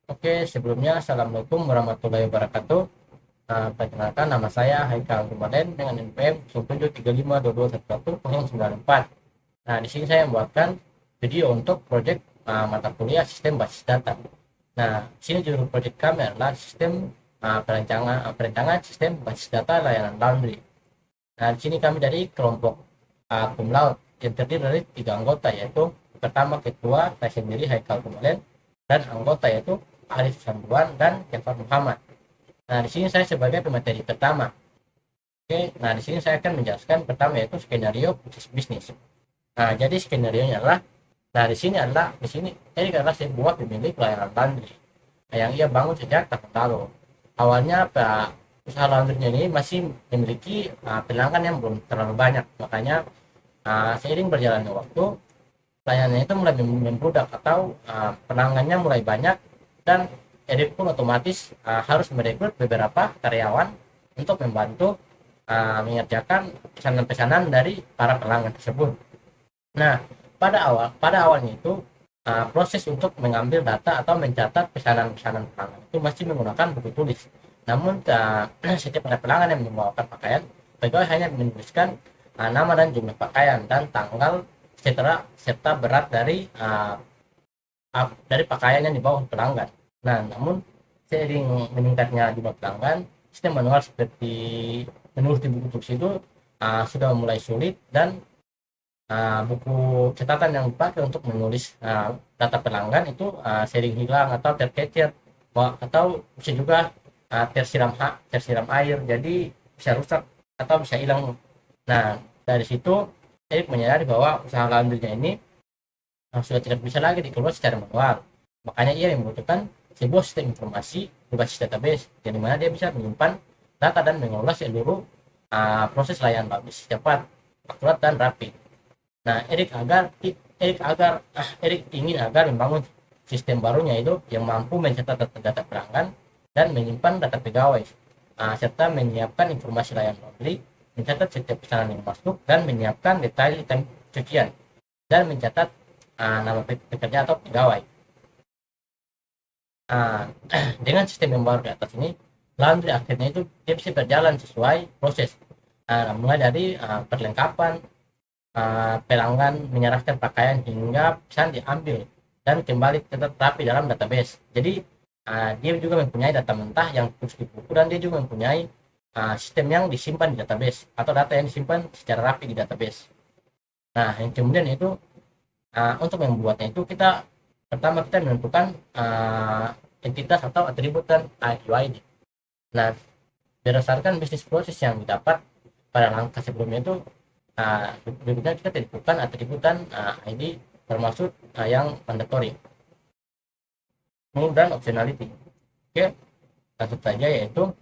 Oke, sebelumnya Assalamualaikum warahmatullahi wabarakatuh. Perkenalkan nama saya Haikal Rumalen dengan NPM 0735221104. Nah, di sini saya membuatkan video untuk proyek mata kuliah sistem basis data. Nah, di sini judul proyek kami adalah sistem perencanaan sistem basis data layanan laundry. Nah, di sini kami dari kelompok cum laude yang terdiri dari 3 anggota, yaitu pertama ketua saya sendiri Haikal Kumalen, dan anggota yaitu Arif Sanduan dan Jafar Muhammad. Nah, di sini saya sebagai pemateri pertama. Oke, nah di sini saya akan menjelaskan pertama yaitu skenario proses bisnis. Nah, jadi skenario nya adalah, nah di sini ini adalah sebuah pemilik layanan laundry yang ia bangun sejak tahun lalu. Awalnya usaha laundrynya ini masih memiliki pelanggan yang belum terlalu banyak, makanya seiring berjalannya waktu layanannya itu mulai membludak atau pelanggannya mulai banyak, dan Edik pun otomatis harus merekrut beberapa karyawan untuk membantu mengerjakan pesanan-pesanan dari para pelanggan tersebut. Nah, pada awalnya itu proses untuk mengambil data atau mencatat pesanan-pesanan pelanggan itu masih menggunakan buku tulis. Namun setiap ada pelanggan yang membawakan pakaian, pegawai hanya menuliskan nama dan jumlah pakaian dan tanggal serta berat dari pakaian yang dibawa pelanggan. Nah, namun seiring meningkatnya jumlah pelanggan, sistem manual seperti menulis di buku tulis itu sudah mulai sulit, dan buku catatan yang dipakai untuk menulis data pelanggan itu sering hilang atau tercecer, atau bisa juga tersiram air, jadi bisa rusak atau bisa hilang. Nah, dari situ Erik menyadari bahwa usaha laundrynya ini sudah tidak bisa lagi dikelola secara manual. Makanya ia membutuhkan sebuah sistem informasi berbasis database, yang dimana dia bisa menyimpan data dan mengelola seluruh proses layanan laundry cepat, akurat, dan rapi. Nah, Erik ingin agar membangun sistem barunya itu yang mampu mencatat data pelanggan dan menyimpan data pegawai, serta menyiapkan informasi layanan laundry, mencatat setiap pesanan yang masuk, dan menyiapkan detail item cucian, dan mencatat nama pekerja atau pegawai. Ah, dengan sistem yang baru di atas ini, laundry akhirnya itu dia bisa berjalan sesuai proses. Mulai dari perlengkapan, pelanggan menyerahkan pakaian hingga pesan diambil dan kembali tetap rapi dalam database. Jadi dia juga mempunyai data mentah yang terus dibuku, dan dia juga mempunyai sistem yang disimpan di database atau data yang disimpan secara rapi di database. Nah, yang kemudian itu untuk membuatnya itu kita menentukan entitas atau atribut dan UID. Nah, berdasarkan bisnis proses yang didapat pada langkah sebelumnya itu, berikutnya kita tentukan atribut dan ID, termasuk yang mandatory dan optionality. Oke, langsung saja, yaitu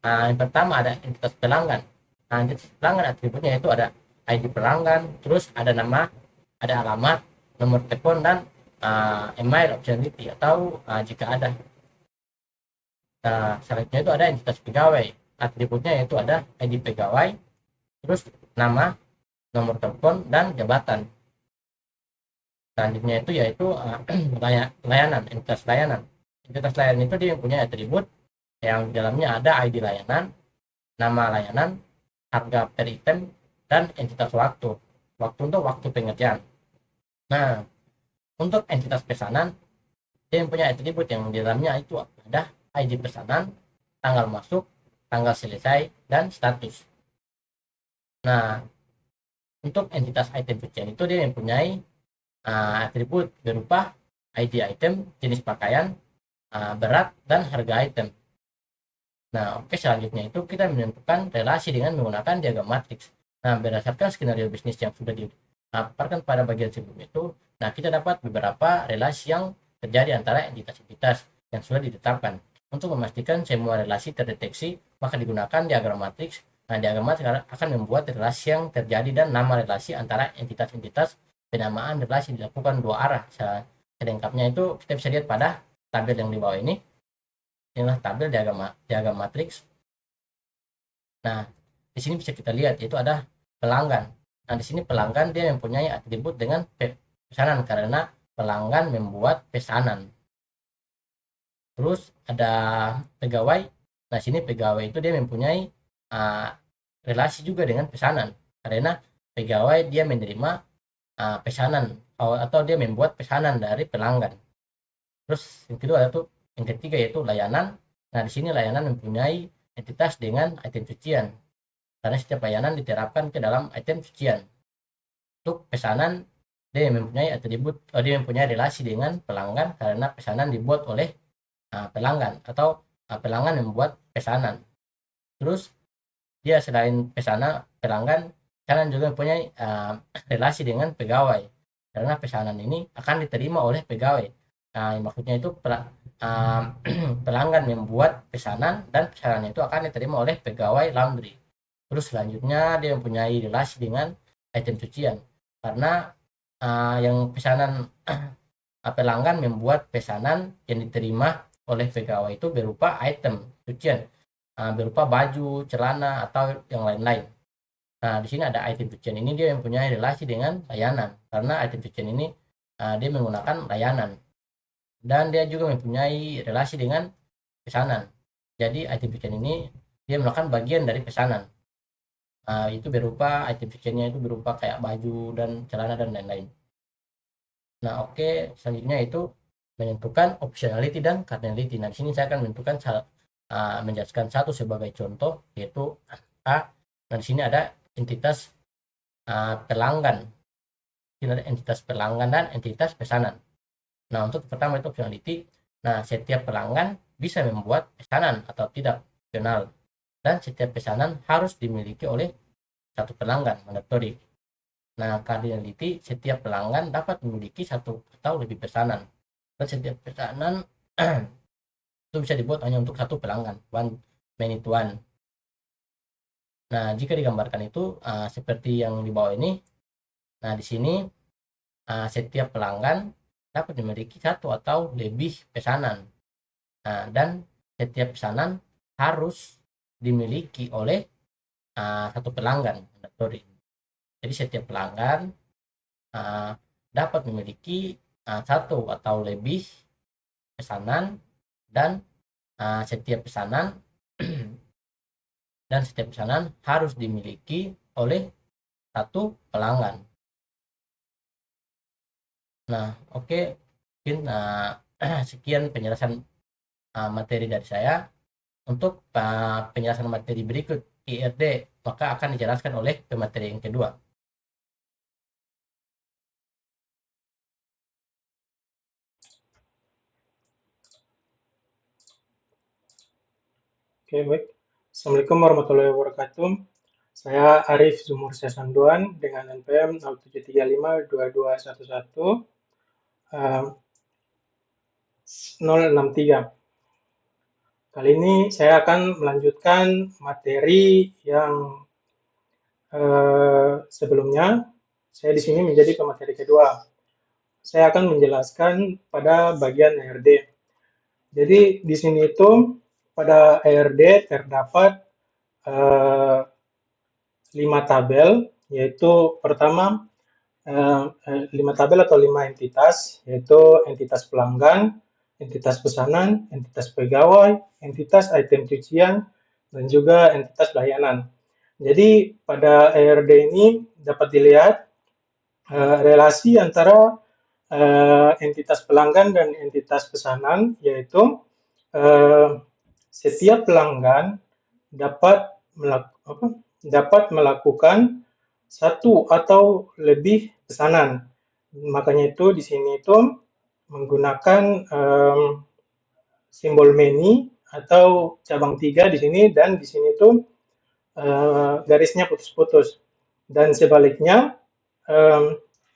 yang pertama ada entitas pelanggan. Nah, entitas pelanggan atributnya itu ada ID pelanggan, terus ada nama, ada alamat, nomor telepon, dan email optionality atau jika ada. Nah, selanjutnya itu ada entitas pegawai. Atributnya yaitu ada ID pegawai, terus nama, nomor telepon, dan jabatan. Selanjutnya itu yaitu layanan, entitas layanan. Entitas layanan itu dia yang punya atribut yang di dalamnya ada ID layanan, nama layanan, harga per item, dan entitas waktu. Waktu untuk waktu pengerjaan. Nah, untuk entitas pesanan, dia yang punya atribut yang di dalamnya itu ada ID pesanan, tanggal masuk, tanggal selesai, dan status. Nah, untuk entitas item cucian itu dia mempunyai atribut berupa ID item, jenis pakaian, berat, dan harga item. Nah, oke, selanjutnya itu kita menentukan relasi dengan menggunakan diagram matriks. Nah, berdasarkan skenario bisnis yang sudah dipaparkan pada bagian sebelum itu, nah kita dapat beberapa relasi yang terjadi antara entitas-entitas yang sudah ditetapkan. Untuk memastikan semua relasi terdeteksi, maka digunakan diagram matriks. Nah, diagram matriks akan membuat relasi yang terjadi dan nama relasi antara entitas-entitas. Penamaan relasi dilakukan dua arah. Selengkapnya itu kita bisa lihat pada tabel yang di bawah ini. Inilah tabel diagram matriks. Nah, di sini bisa kita lihat yaitu ada pelanggan. Nah, di sini pelanggan dia mempunyai atribut dengan pesanan karena pelanggan membuat pesanan. Terus ada pegawai. Nah, sini pegawai itu dia mempunyai relasi juga dengan pesanan, karena pegawai dia menerima pesanan atau dia membuat pesanan dari pelanggan. Terus yang kedua itu, yang ketiga yaitu layanan. Nah, di sini layanan mempunyai entitas dengan item cucian, karena setiap layanan diterapkan ke dalam item cucian. Untuk pesanan, dia mempunyai atribut, dia mempunyai relasi dengan pelanggan karena pesanan dibuat oleh pelanggan, atau pelanggan membuat pesanan. Terus dia selain pelanggan juga mempunyai relasi dengan pegawai, karena pesanan ini akan diterima oleh pegawai. Nah, maksudnya itu pelanggan membuat pesanan dan pesanan itu akan diterima oleh pegawai laundry. Terus selanjutnya dia mempunyai relasi dengan item cucian, karena yang pesanan pelanggan membuat pesanan yang diterima oleh pegawai itu berupa item cucian, berupa baju, celana, atau yang lain-lain. Nah, di sini ada item cucian ini dia mempunyai relasi dengan layanan, karena item cucian ini dia menggunakan layanan, dan dia juga mempunyai relasi dengan pesanan. Jadi item cucian ini dia melakukan bagian dari pesanan. Itu berupa item cuciannya itu berupa kayak baju dan celana dan lain-lain. Nah, oke, selanjutnya itu menentukan optionality dan cardinality. Nah, di sini saya akan menjelaskan satu sebagai contoh, yaitu A. Nah, di sini ada entitas pelanggan. Ini ada entitas pelanggan dan entitas pesanan. Nah, untuk pertama itu optionality. Nah, setiap pelanggan bisa membuat pesanan atau tidak opsional, dan setiap pesanan harus dimiliki oleh satu pelanggan, mandatory. Nah, cardinality, setiap pelanggan dapat memiliki satu atau lebih pesanan, dan setiap pesanan itu bisa dibuat hanya untuk satu pelanggan, one many to one. Nah, jika digambarkan itu seperti yang di bawah ini. Nah, di sini setiap pelanggan dapat memiliki satu atau lebih pesanan. Dan setiap pesanan harus dimiliki oleh satu pelanggan. Jadi setiap pelanggan dapat memiliki satu atau lebih pesanan, dan setiap pesanan harus dimiliki oleh satu pelanggan. Nah, oke, mungkin sekian penjelasan materi dari saya. Untuk penjelasan materi berikut IRD, maka akan dijelaskan oleh pemateri yang kedua. Oke, baik. Assalamualaikum warahmatullahi wabarakatuh. Saya Arif Zumur Sesanduan dengan NPM 07352211 063. Kali ini saya akan melanjutkan materi yang sebelumnya. Saya di sini menjadi pemateri kedua. Saya akan menjelaskan pada bagian ARD. Jadi di sini itu pada ARD terdapat 5 tabel, yaitu pertama 5 tabel atau 5 entitas, yaitu entitas pelanggan, entitas pesanan, entitas pegawai, entitas item cucian, dan juga entitas layanan. Jadi pada ARD ini dapat dilihat relasi antara entitas pelanggan dan entitas pesanan, yaitu setiap pelanggan dapat melakukan satu atau lebih pesanan. Makanya itu di sini itu menggunakan simbol many atau cabang 3 di sini, dan di sini itu garisnya putus-putus. Dan sebaliknya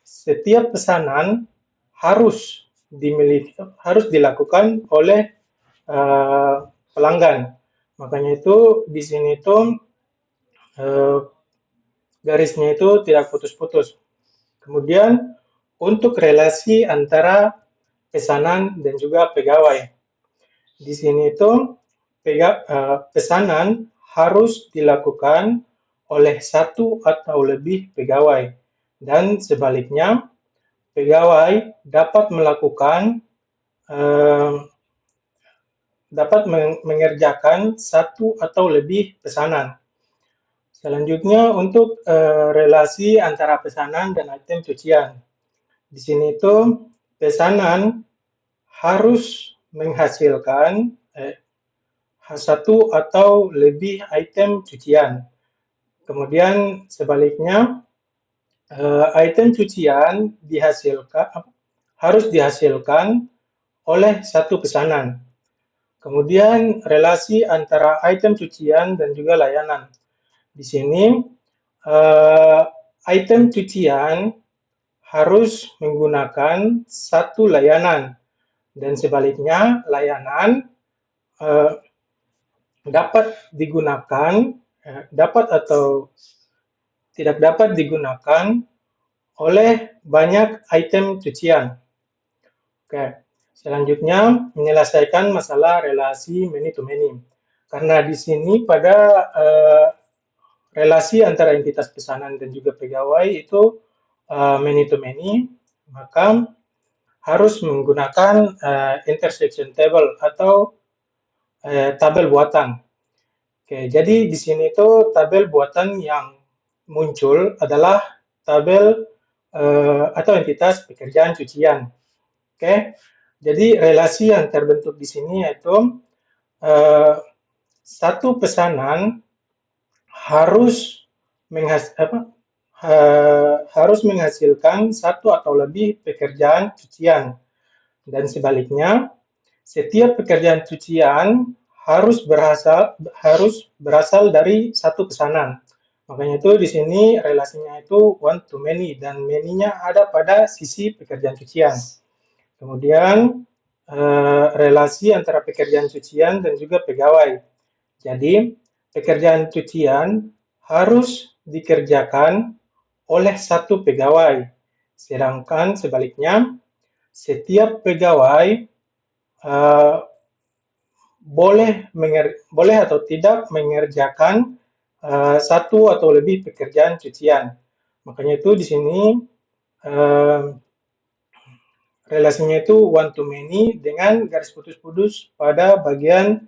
setiap pesanan harus dilakukan oleh pelanggan. Makanya itu di sini itu garisnya itu tidak putus-putus. Kemudian untuk relasi antara pesanan dan juga pegawai. Di sini itu pesanan harus dilakukan oleh satu atau lebih pegawai, dan sebaliknya pegawai dapat melakukan dapat mengerjakan satu atau lebih pesanan. Selanjutnya untuk relasi antara pesanan dan item cucian. Di sini itu pesanan harus menghasilkan satu atau lebih item cucian. Kemudian sebaliknya item cucian harus dihasilkan oleh satu pesanan. Kemudian relasi antara item cucian dan juga layanan. Di sini item cucian harus menggunakan satu layanan dan sebaliknya layanan dapat atau tidak dapat digunakan oleh banyak item cucian. Oke, selanjutnya menyelesaikan masalah relasi many to many. Karena di sini pada relasi antara entitas pesanan dan juga pegawai itu many to many, maka harus menggunakan intersection table atau tabel buatan. Oke, jadi di sini itu tabel buatan yang muncul adalah tabel atau entitas pekerjaan cucian. Oke, jadi relasi yang terbentuk di sini yaitu satu pesanan harus harus menghasilkan satu atau lebih pekerjaan cucian dan sebaliknya setiap pekerjaan cucian harus berasal dari satu pesanan. Makanya itu di sini relasinya itu one to many dan many-nya ada pada sisi pekerjaan cucian. Kemudian relasi antara pekerjaan cucian dan juga pegawai. Jadi pekerjaan cucian harus dikerjakan oleh satu pegawai, sedangkan sebaliknya setiap pegawai boleh atau tidak mengerjakan satu atau lebih pekerjaan cucian. Makanya itu di sini relasinya itu one to many dengan garis putus-putus pada bagian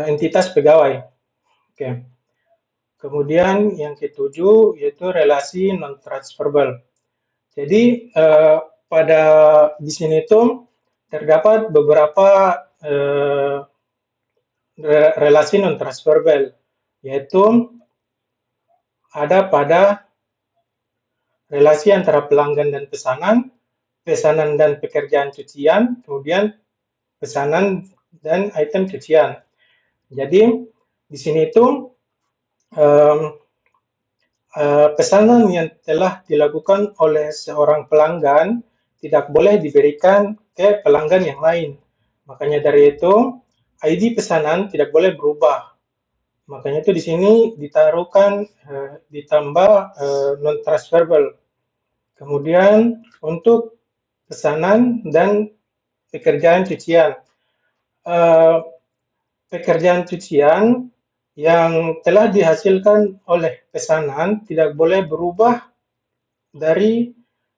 entitas pegawai. Oke. Kemudian yang ketujuh yaitu relasi non transferable. Jadi pada di sini itu terdapat beberapa relasi non transferable, yaitu ada pada relasi antara pelanggan dan pesanan, pesanan dan pekerjaan cucian, kemudian pesanan dan item cucian. Jadi di sini itu pesanan yang telah dilakukan oleh seorang pelanggan tidak boleh diberikan ke pelanggan yang lain. Makanya dari itu ID pesanan tidak boleh berubah. Makanya itu di sini ditaruhkan ditambah non transferable. Kemudian untuk pesanan dan pekerjaan cucian. Pekerjaan cucian yang telah dihasilkan oleh pesanan tidak boleh berubah dari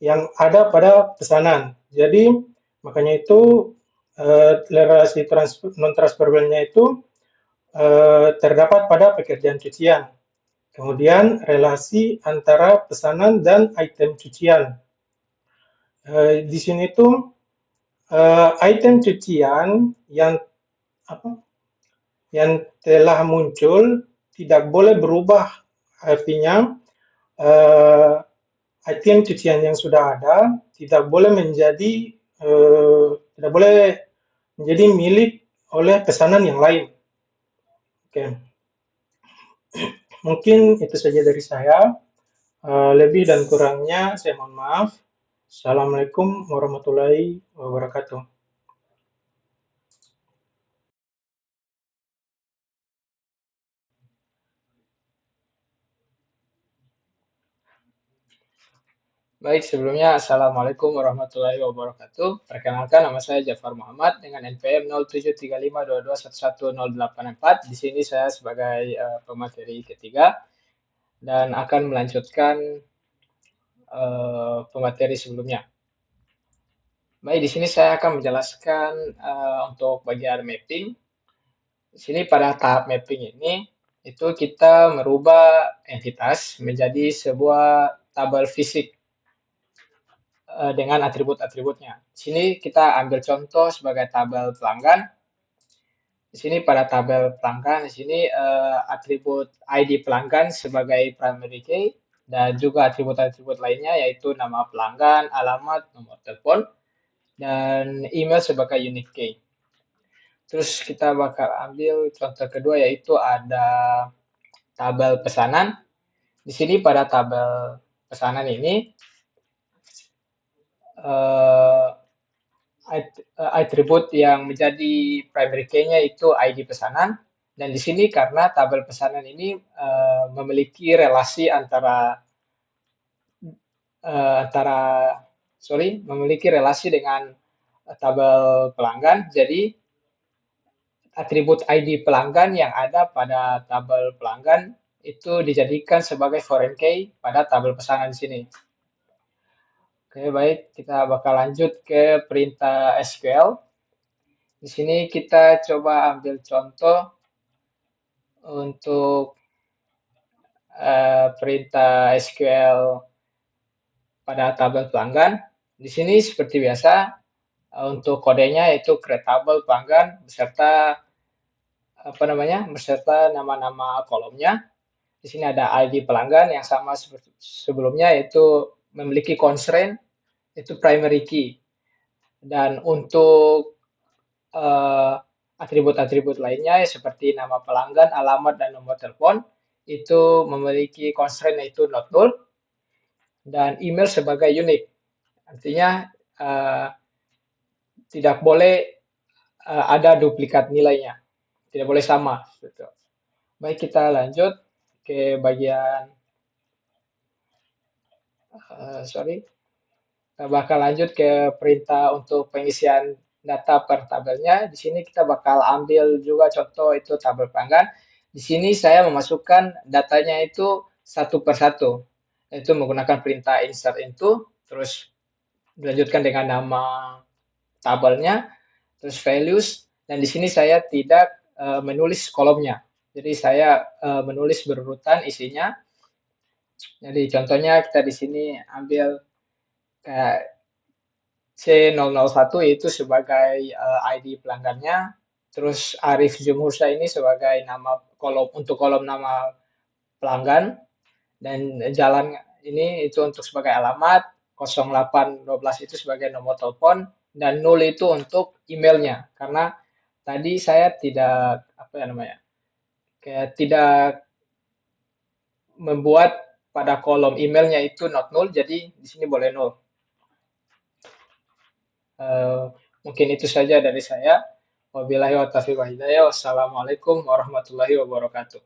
yang ada pada pesanan. Jadi makanya itu relasi non transferable-nya itu terdapat pada pekerjaan cucian. Kemudian relasi antara pesanan dan item cucian. Di sini tuh item cucian yang telah muncul tidak boleh berubah, artinya item cucian yang sudah ada tidak boleh menjadi milik oleh pesanan yang lain. Oke, mungkin itu saja dari saya. Lebih dan kurangnya saya mohon maaf. Assalamualaikum warahmatullahi wabarakatuh. Baik, sebelumnya Assalamualaikum warahmatullahi wabarakatuh. Perkenalkan, nama saya Jafar Muhammad dengan NPM 073522111084. Di sini saya sebagai pemateri ketiga dan akan melanjutkan pemateri sebelumnya. Baik, di sini saya akan menjelaskan untuk bagian mapping. Di sini pada tahap mapping ini, itu kita merubah entitas menjadi sebuah tabel fisik dengan atribut-atributnya. Di sini kita ambil contoh sebagai tabel pelanggan. Di sini pada tabel pelanggan, di sini atribut ID pelanggan sebagai primary key dan juga atribut-atribut lainnya yaitu nama pelanggan, alamat, nomor telepon, dan email sebagai unique key. Terus kita bakal ambil contoh kedua yaitu ada tabel pesanan. Di sini pada tabel pesanan ini eh, atribut yang menjadi primary key-nya itu ID pesanan. Dan di sini karena tabel pesanan ini memiliki relasi antara memiliki relasi dengan tabel pelanggan. Jadi atribut ID pelanggan yang ada pada tabel pelanggan itu dijadikan sebagai foreign key pada tabel pesanan di sini. Oke, baik, kita bakal lanjut ke perintah SQL. Di sini kita coba ambil contoh untuk perintah SQL pada tabel pelanggan. Di sini seperti biasa untuk kodenya yaitu create tabel pelanggan beserta beserta nama-nama kolomnya. Di sini ada ID pelanggan yang sama seperti sebelumnya yaitu memiliki constraint itu primary key. Dan untuk atribut-atribut lainnya seperti nama pelanggan, alamat, dan nomor telepon itu memiliki constraint yaitu not null dan email sebagai unique. Artinya tidak boleh ada duplikat nilainya, tidak boleh sama. Gitu. Baik, kita lanjut ke bagian kita bakal lanjut ke perintah untuk pengisian data per tabelnya. Di sini kita bakal ambil juga contoh itu tabel pelanggan. Di sini saya memasukkan datanya itu satu per satu, yaitu menggunakan perintah insert into, terus dilanjutkan dengan nama tabelnya, terus values, dan di sini saya tidak menulis kolomnya. Jadi saya menulis berurutan isinya. Jadi contohnya kita di sini ambil C001 itu sebagai ID pelanggannya, terus Arif Jumhursa ini sebagai nama kolom nama pelanggan, dan jalan ini itu untuk sebagai alamat, 0812 itu sebagai nomor telepon, dan 0 itu untuk emailnya. Karena tadi saya tidak tidak membuat pada kolom emailnya itu not null, jadi di sini boleh null. Mungkin itu saja dari saya. Wabillahi wa taufiq wa hidayah. Wassalamualaikum warahmatullahi wabarakatuh.